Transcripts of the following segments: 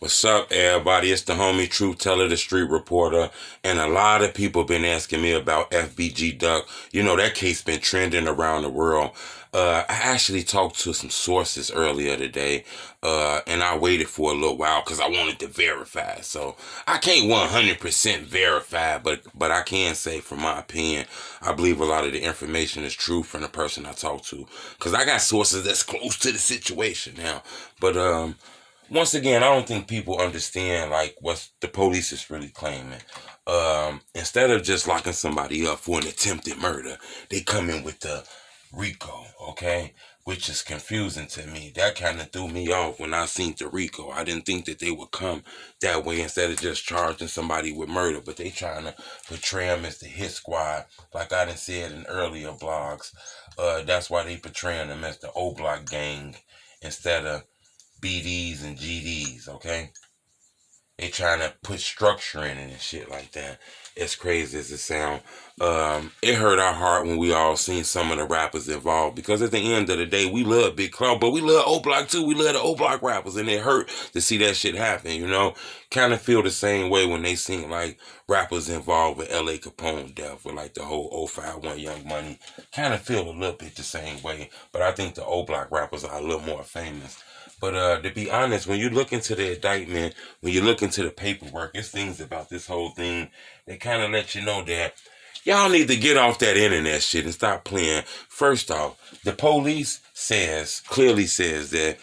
What's up, everybody? It's the homie Truth Teller, the street reporter, and a lot of people been asking me about FBGDuck. You know, that case been trending around the world. I actually talked to some sources earlier today, and I waited for a little while because I wanted to verify. So I can't 100% verify, but I can say, from my opinion, I believe a lot of the information is true from the person I talked to, because I got sources that's close to the situation now. But once again, I don't think people understand like what the police is really claiming. Instead of just locking somebody up for an attempted murder, they come in with the RICO, okay? Which is confusing to me. That kind of threw me off when I seen the RICO. I didn't think that they would come that way instead of just charging somebody with murder, but they trying to portray them as the hit squad, like I done said in earlier blogs. That's why they portraying them as the Oblock gang instead of BDs and GDs, okay? They trying to put structure in it and shit like that. As crazy as it sound. It hurt our heart when we all seen some of the rappers involved, because at the end of the day, we love Big Cloud, but we love Oblock too. We love the Oblock rappers, and it hurt to see that shit happen, you know? Kind of feel the same way when they seen like rappers involved with LA Capone death, with like the whole 051 Young Money. Kind of feel a little bit the same way, but I think the Oblock rappers are a little more famous. But to be honest, when you look into the indictment, when you look into the paperwork, it's things about this whole thing that kind of let you know that y'all need to get off that internet shit and stop playing. First off, the police clearly says that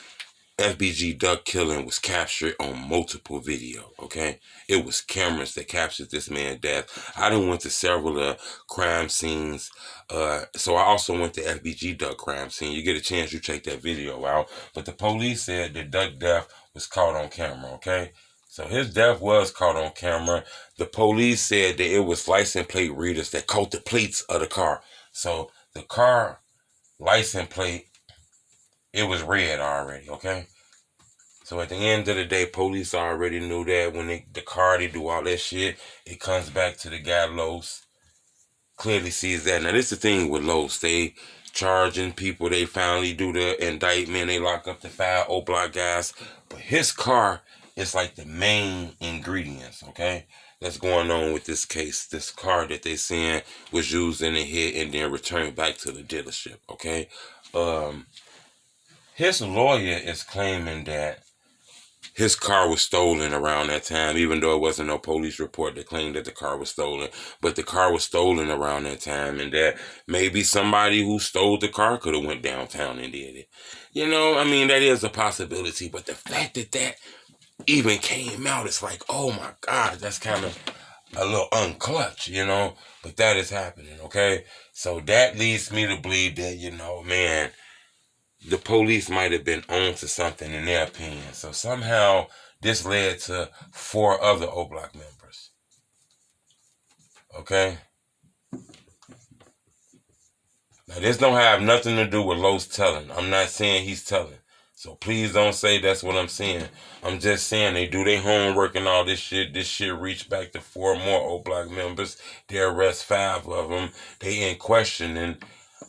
FBGDuck killing was captured on multiple video, okay? It was cameras that captured this man's death. I done went to several crime scenes, so I also went to FBGDuck crime scene. You get a chance, you check that video out. But the police said that Duck death was caught on camera, okay? So his death was caught on camera. The police said that it was license plate readers that caught the plates of the car. So the car license plate, it was red already, okay? So at the end of the day, police already knew that when the car, they do all that shit, it comes back to the guy Los. Clearly sees that. Now, this is the thing with Los. They charging people. They finally do the indictment. They lock up the 5 Oblock guys. But his car is like the main ingredients, okay? That's going on with this case. This car that they saying was used in the hit and then returned back to the dealership, okay? His lawyer is claiming that his car was stolen around that time, even though it wasn't no police report that claimed that the car was stolen. But the car was stolen around that time, and that maybe somebody who stole the car could have went downtown and did it. You know, I mean, that is a possibility. But the fact that that even came out, it's like, oh my God, that's kind of a little unclutch, you know? But that is happening, okay? So that leads me to believe that, you know, man, the police might have been on to something in their opinion. So somehow this led to 4 other Oblock members. Okay? Now this don't have nothing to do with Los telling. I'm not saying he's telling. So please don't say that's what I'm saying. I'm just saying they do their homework and all this shit. This shit reached back to 4 more Oblock members. They arrest 5 of them. They in questioning.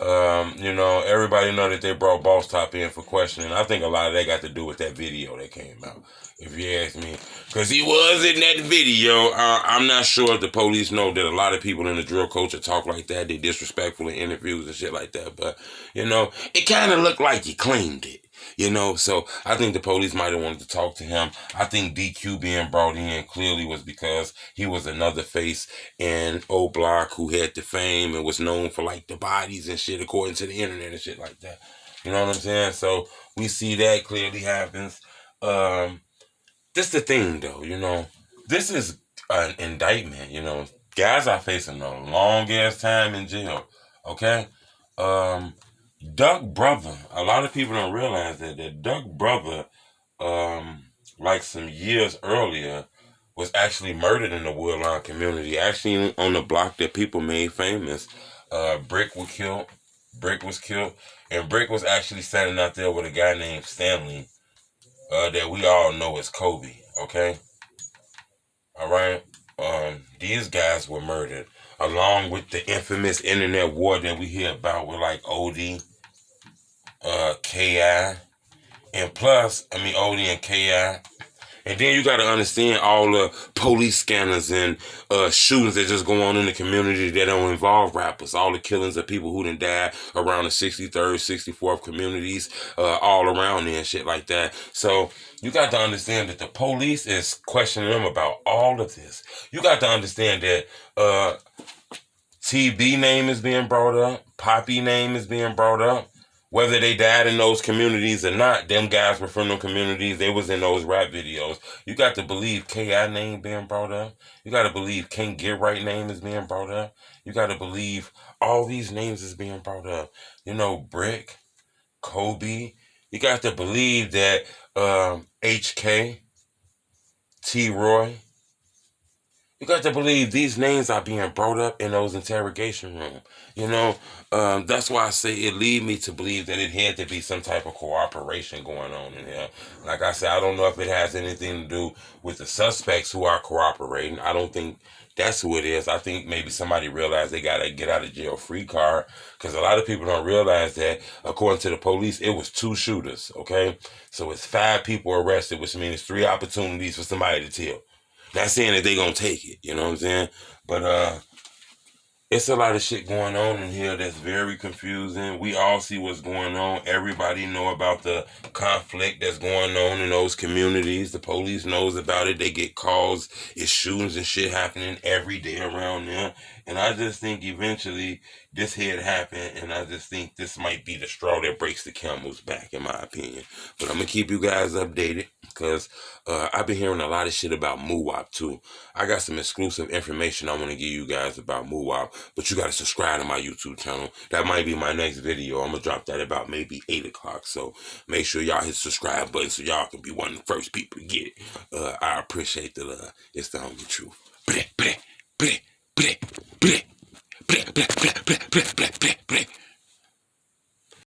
You know, everybody know that they brought Boss Top in for questioning. I think a lot of that got to do with that video that came out, if you ask me. Because he was in that video. I'm not sure if the police know that a lot of people in the drill culture talk like that. They disrespectful in interviews and shit like that. But, you know, it kind of looked like he claimed it. You know, so I think the police might have wanted to talk to him. I think DQ being brought in clearly was because he was another face in Oblock who had the fame and was known for like the bodies and shit according to the internet and shit like that. You know what I'm saying? So we see that clearly happens. This the thing though, you know. This is an indictment, you know. Guys are facing a long ass time in jail. Okay? Duck brother, a lot of people don't realize that Duck brother, like some years earlier, was actually murdered in the Woodlawn community, actually on the block that people made famous. Brick was killed, and Brick was actually standing out there with a guy named Stanley, that we all know as Kobe, okay? Alright? These guys were murdered, along with the infamous internet war that we hear about with like OD, KI, and plus, OD and KI, And then you got to understand all the police scanners and shootings that just go on in the community that don't involve rappers. All the killings of people who done died around the 63rd, 64th communities, all around there and shit like that. So you got to understand that the police is questioning them about all of this. You got to understand that TB name is being brought up. Poppy name is being brought up. Whether they died in those communities or not, them guys were from them communities. They was in those rap videos. You got to believe K.I. name being brought up. You got to believe Can't Get Right name is being brought up. You got to believe all these names is being brought up. You know, Brick, Kobe. You got to believe that HK, T-Roy. You got to believe these names are being brought up in those interrogation rooms. You know, that's why I say it lead me to believe that it had to be some type of cooperation going on in here. Like I said, I don't know if it has anything to do with the suspects who are cooperating. I don't think that's who it is. I think maybe somebody realized they got to get out of jail free card, because a lot of people don't realize that, according to the police, it was 2 shooters, okay? So it's 5 people arrested, which means 3 opportunities for somebody to tell. Not saying that they gonna take it, you know what I'm saying? But it's a lot of shit going on in here that's very confusing. We all see what's going on. Everybody know about the conflict that's going on in those communities. The police knows about it. They get calls. It's shootings and shit happening every day around there. And I just think eventually this had happened, and I just think this might be the straw that breaks the camel's back, in my opinion. But I'm gonna keep you guys updated, because I've been hearing a lot of shit about MUWAP too. I got some exclusive information I want to give you guys about MUWAP, but you got to subscribe to my YouTube channel. That might be my next video. I'm gonna drop that about maybe 8 o'clock. So make sure y'all hit the subscribe button so y'all can be one of the first people to get it. I appreciate the love. It's the only truth. Bleh, bleh, bleh, bleh, bleh, bleh, bleh, bleh, bleh, bleh, bleh, bleh, bleh.